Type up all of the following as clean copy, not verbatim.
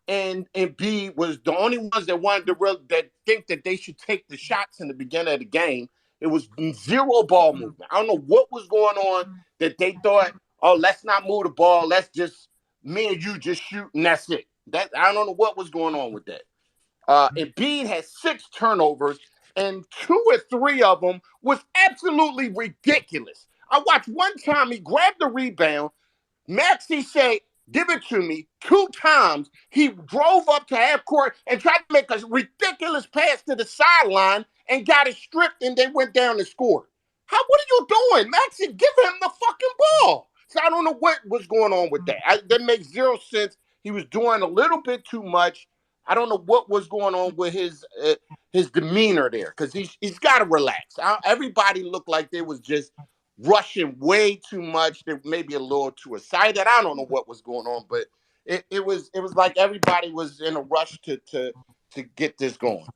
and Embiid was the only ones that wanted to that think that they should take the shots in the beginning of the game. It was zero ball movement. I don't know what was going on that they thought, oh, let's not move the ball. Let's just me and you just shoot and that's it. That I don't know what was going on with that. Embiid had 6 turnovers, and 2 or 3 of them was absolutely ridiculous. I watched one time he grabbed the rebound. Maxey said, give it to me 2 times. He drove up to half court and tried to make a ridiculous pass to the sideline and got it stripped, and they went down and scored. What are you doing? Maxey, give him the fucking ball. So I don't know what was going on with that. That makes zero sense. He was doing a little bit too much. I don't know what was going on with his demeanor there, because he's got to relax. Everybody looked like they was just rushing way too much. They maybe a little too excited. I don't know what was going on, but it was like everybody was in a rush to get this going.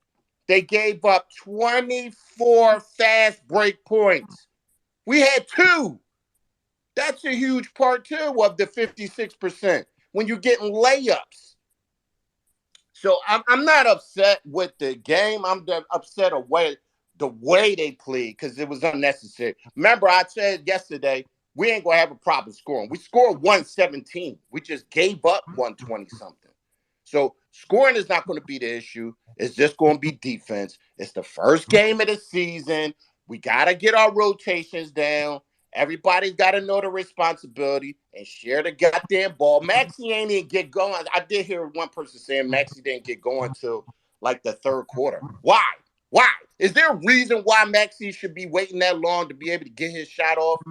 They gave up 24 fast break points. We had 2. That's a huge part too of the 56% when you're getting layups. So I'm not upset with the game. I'm upset the way they played, because it was unnecessary. Remember, I said yesterday, we ain't going to have a problem scoring. We scored 117. We just gave up 120-something. So scoring is not going to be the issue. It's just going to be defense. It's the first game of the season. We got to get our rotations down. Everybody's got to know the responsibility and share the goddamn ball. Maxey ain't even get going. I did hear one person saying Maxey didn't get going till like the third quarter. Why? Why? Is there a reason why Maxey should be waiting that long to be able to get his shot off?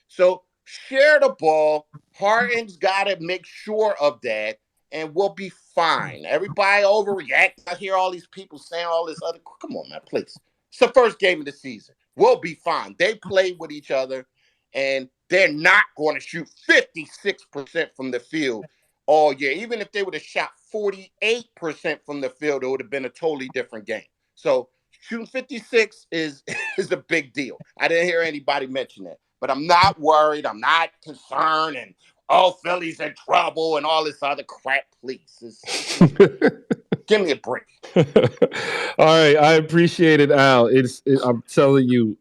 So share the ball. Harden's got to make sure of that, and we'll be fine. Everybody overreact. I hear all these people saying all this other. Come on, man, please. It's the first game of the season. We'll be fine. They play with each other, and they're not going to shoot 56% from the field all year. Even if they would have shot 48% from the field, it would have been a totally different game. So shooting 56 is a big deal. I didn't hear anybody mention that. But I'm not worried. I'm not concerned. And, Philly's in trouble and all this other crap, please. Give me a break. All right. I appreciate it, Al. I'm telling you,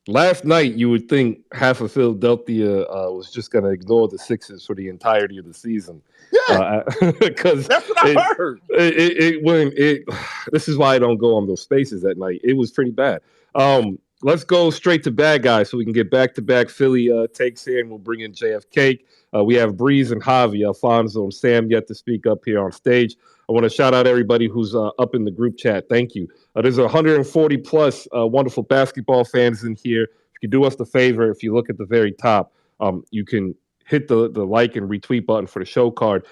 last night you would think half of Philadelphia was just going to ignore the Sixers for the entirety of the season. Yeah, because that's what I heard. This is why I don't go on those spaces at night. It was pretty bad. Let's go straight to bad guys so we can get back-to-back Philly takes here, and we'll bring in JFK. We have Breeze and Javi, Alfonso, and Sam yet to speak up here on stage. I want to shout out everybody who's up in the group chat. Thank you. There's 140-plus wonderful basketball fans in here. If you could do us the favor, if you look at the very top, you can hit the like and retweet button for the show card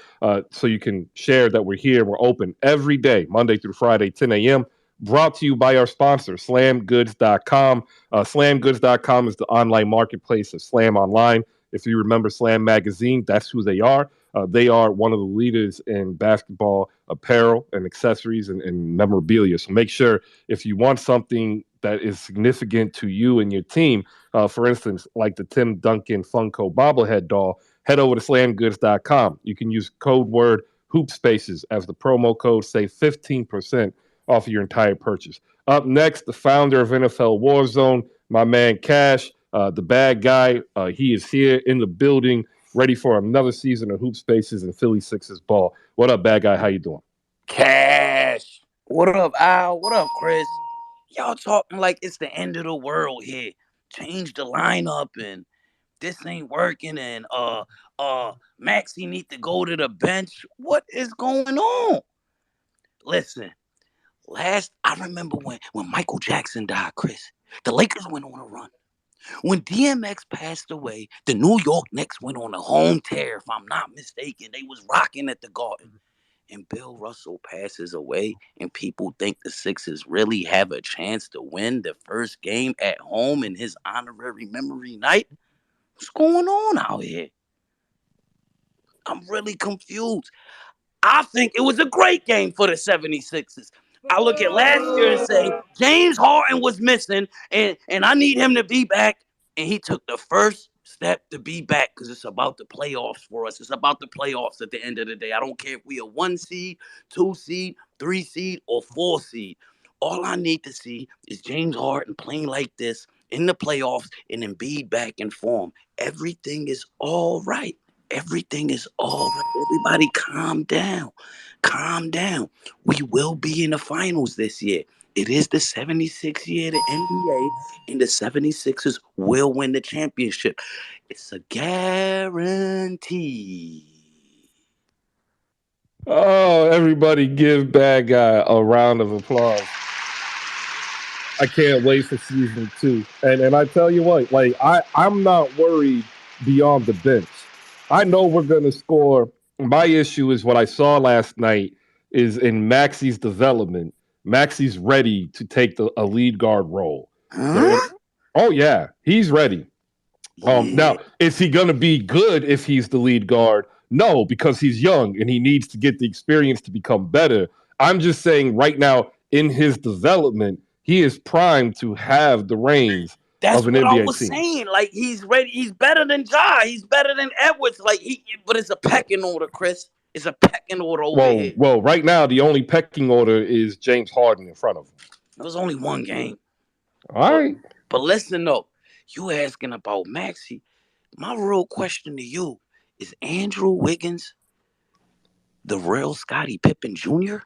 so you can share that we're here. We're open every day, Monday through Friday, 10 a.m., brought to you by our sponsor, slamgoods.com. Slamgoods.com is the online marketplace of Slam Online. If you remember Slam Magazine, that's who they are. They are one of the leaders in basketball apparel and accessories and memorabilia. So make sure if you want something that is significant to you and your team, for instance, like the Tim Duncan Funko bobblehead doll, head over to slamgoods.com. You can use code word hoopspaces as the promo code, save 15% off of your entire purchase. Up next, the founder of NFL Warzone, my man Cash, the bad guy. He is here in the building, ready for another season of Hoop Spaces and Philly Sixers ball. What up, bad guy? How you doing? Cash. What up, Al? What up, Chris? Y'all talking like it's the end of the world here. Change the lineup and this ain't working and Maxey need to go to the bench. What is going on? Listen. I remember when Michael Jackson died, Chris, the Lakers went on a run. When DMX passed away, the New York Knicks went on a home tear, if I'm not mistaken. They was rocking at the Garden. And Bill Russell passes away, and people think the Sixers really have a chance to win the first game at home in his honorary memory night? What's going on out here? I'm really confused. I think it was a great game for the 76ers. I look at last year and say, James Harden was missing, and I need him to be back. And he took the first step to be back because it's about the playoffs for us. It's about the playoffs at the end of the day. I don't care if we are 1 seed, 2 seed, 3 seed, or 4 seed. All I need to see is James Harden playing like this in the playoffs and Embiid back in form. Everything is all right. Everything is all right. Everybody calm down. Calm down. We will be in the finals this year. It is the 76th year of the NBA, and the 76ers will win the championship. It's a guarantee. Oh, everybody give Bad Guy a round of applause. I can't wait for season 2. And I tell you what, like I'm not worried beyond the bench. I know we're gonna score. My issue is what I saw last night is in Maxey's development. Maxey's ready to take a lead guard role. Huh? Oh yeah, he's ready. Now, is he going to be good if he's the lead guard? No, because he's young and he needs to get the experience to become better. I'm just saying right now in his development, he is primed to have the reins That's of an what I NBA was team. saying. Like, he's ready. He's better than Ja. He's better than Edwards. But it's a pecking order, Chris. It's a pecking order over here. Well, right now the only pecking order is James Harden in front of him. It was only one game. All right. But listen though, you asking about Maxey. My real question to you is Andrew Wiggins the real Scottie Pippen Jr.?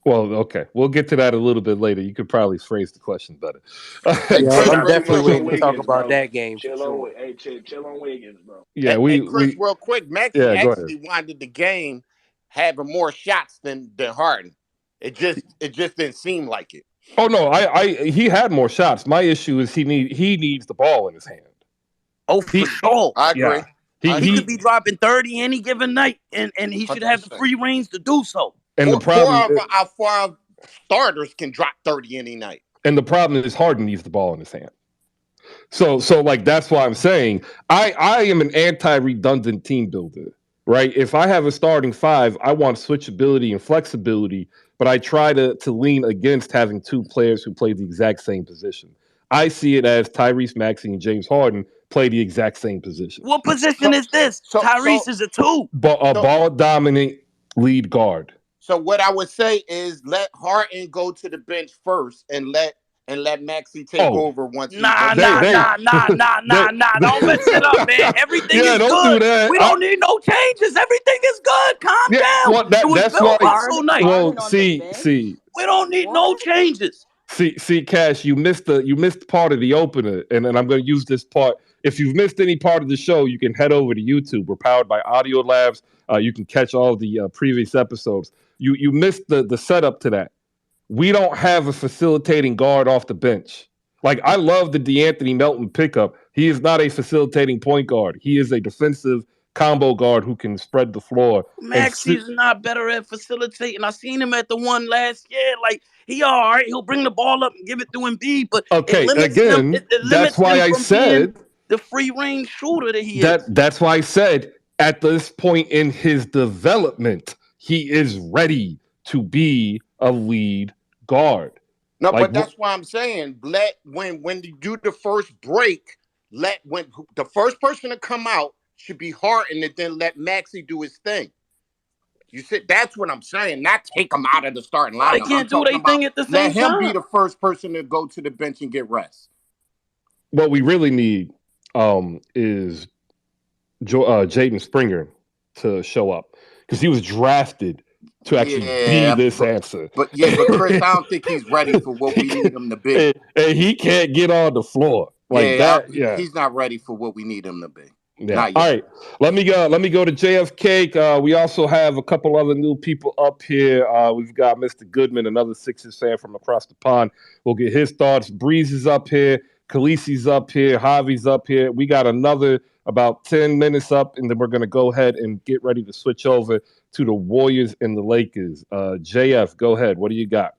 Well, okay. We'll get to that a little bit later. You could probably phrase the question better. Yeah, I'm definitely waiting to talk about that game. Chill on Wiggins, bro. Yeah, Chris, real quick, Maxey actually wanted the game having more shots than Harden. It just didn't seem like it. Oh no, he had more shots. My issue is he needs the ball in his hand. Oh, for sure. I agree. Yeah. He could be dropping 30 any given night, and he should have the free reins to do so. And the problem our four starters can drop 30 any night. And the problem is Harden needs the ball in his hand. So like that's why I'm saying I am an anti-redundant team builder, right? If I have a starting 5, I want switchability and flexibility, but I try to lean against having 2 players who play the exact same position. I see it as Tyrese Maxey and James Harden play the exact same position. What position is this? Tyrese is a 2. Ball dominant lead guard. So what I would say is let Harden go to the bench first and let Maxey take over once. Nah. Don't mess it up, man. Everything is good. Do that. We don't need no changes. Everything is good. Calm down. That's why. So nice. Well, see. We don't need no changes. See, Cash, you missed part of the opener, and I'm going to use this part. If you've missed any part of the show, you can head over to YouTube. We're powered by Audio Labs. You can catch all the previous episodes. You missed the setup to that. We don't have a facilitating guard off the bench. Like, I love the DeAnthony Melton pickup. He is not a facilitating point guard. He is a defensive combo guard who can spread the floor. Maxey's not better at facilitating. I seen him at the one last year. Like, he all right. He'll bring the ball up and give it to Embiid, but okay, again, that's why I said the free range shooter that he is. That's why I said at this point in his development, he is ready to be a lead guard. No, but that's why I'm saying when you do the first break, when the first person to come out should be Harden, and then let Maxey do his thing. You said that's what I'm saying. Not take him out of the starting lineup. They can't do their thing at the same time. Let him be the first person to go to the bench and get rest. What we really need is Jaden Springer to show up because he was drafted to actually be this answer. But Chris, I don't think he's ready for what we need him to be. And he can't get on the floor like that. He's not ready for what we need him to be. Yeah. All right. Let me go to JFK. We also have a couple other new people up here. We've got Mr. Goodman, another Sixers fan from across the pond. We'll get his thoughts. Breeze is up here. Khaleesi's up here. Javi's up here. We got another about 10 minutes up, and then we're going to go ahead and get ready to switch over to the Warriors and the Lakers. JF, go ahead. What do you got?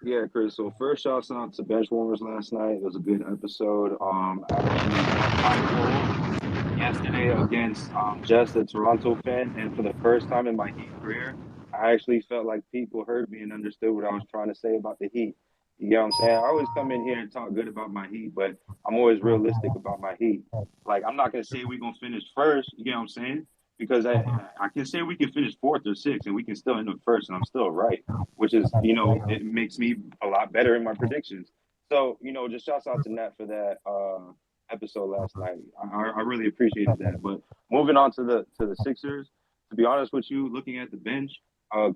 Yeah, Chris. So first, shouts out to Bench Warmers last night. It was a good episode. Yesterday against just a Toronto fan, and for the first time in my Heat career, I actually felt like people heard me and understood what I was trying to say about the Heat. You know what I'm saying? I always come in here and talk good about my Heat, but I'm always realistic about my Heat. Like I'm not gonna say we're gonna finish first. You know what I'm saying? Because I can say we can finish fourth or sixth, and we can still end up first, and I'm still right. Which is, it makes me a lot better in my predictions. So, just shouts out to Nat for that episode last night. I really appreciated that. But moving on to the Sixers, to be honest with you, looking at the bench,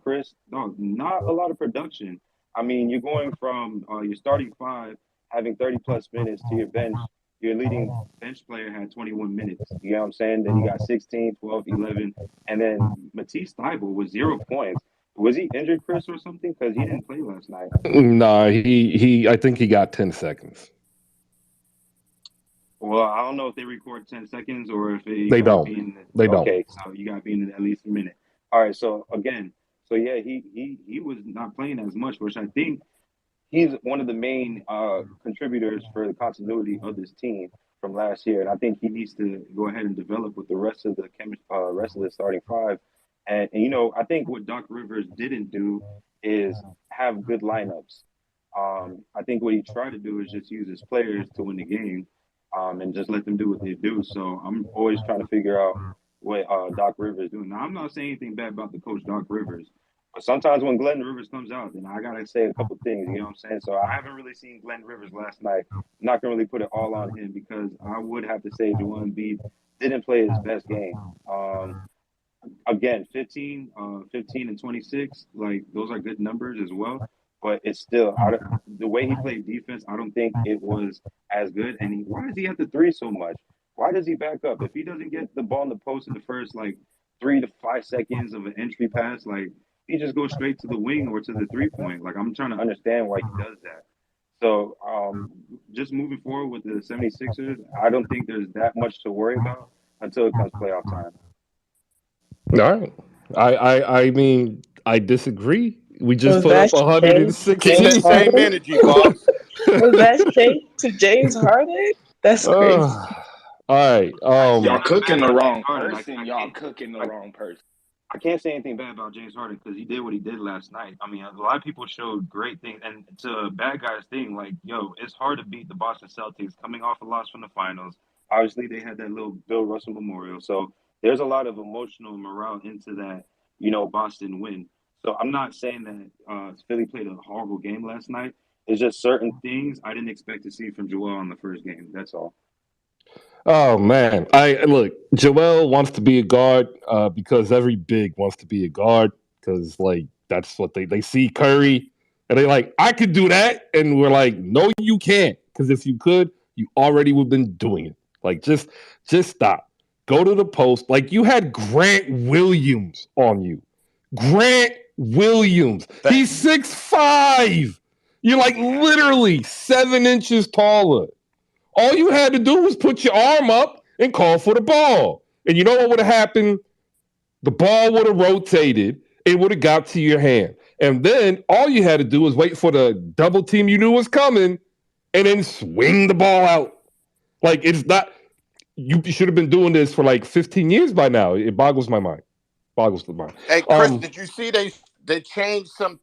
Chris, no, not a lot of production. I mean, you're going from your starting five having 30 plus minutes to your bench. Your leading bench player had 21 minutes. You know what I'm saying? Then you got 16, 12, 11. And then Matisse Thybulle with 0 points. Was he injured, Chris, or something? Because he didn't play last night. Nah, he I think he got 10 seconds. Well, I don't know if they record 10 seconds or if They don't. They don't. Okay, so you got to be in at least a minute. All right, so again, so yeah, he was not playing as much, which I think he's one of the main contributors for the continuity of this team from last year, and I think he needs to go ahead and develop with the rest of the rest of the starting five. And I think what Doc Rivers didn't do is have good lineups. I think what he tried to do is just use his players to win the game, and just let them do what they do. So I'm always trying to figure out what Doc Rivers is doing. Now I'm not saying anything bad about the coach Doc Rivers. But sometimes when Glenn Rivers comes out, then I gotta say a couple things. You know what I'm saying? So I haven't really seen Glenn Rivers last night. I'm not gonna really put it all on him because I would have to say Joel Embiid didn't play his best game. Again, 15 and 26, like those are good numbers as well. But it's still the way he played defense. I don't think it was as good. And why is he at the three so much? Why does he back up if he doesn't get the ball in the post in the first 3 to 5 seconds of an entry pass? Like he just goes straight to the wing or to the 3 point. Like I'm trying to understand why he does that. So just moving forward with the 76ers, I don't think there's that much to worry about until it comes playoff time. All right. I mean, I disagree. We just put up 116. Same energy, boss. Was that shade to James Harden? That's crazy. All right. Y'all cooking the wrong person. Y'all cooking the wrong person. I can't say anything bad about James Harden because he did what he did last night. I mean, a lot of people showed great things. And to a bad guy's thing, it's hard to beat the Boston Celtics coming off a loss from the finals. Obviously, they had that little Bill Russell memorial. So there's a lot of emotional morale into that, Boston win. So I'm not saying that Philly played a horrible game last night. It's just certain things I didn't expect to see from Joel in the first game. That's all. Oh man, I look. Joel wants to be a guard because every big wants to be a guard because that's what they see Curry and they like I could do that and we're like no you can't because if you could you already would have been doing it. Like just stop. Go to the post. Like you had Grant Williams on you. Grant Williams. He's 6'5". You're like literally 7 inches taller. All you had to do was put your arm up and call for the ball. And you know what would have happened? The ball would have rotated. It would have got to your hand. And then all you had to do was wait for the double team you knew was coming and then swing the ball out. Like it's not – you should have been doing this for 15 years by now. It boggles my mind. Boggles the mind. Hey, Chris, did you see they changed some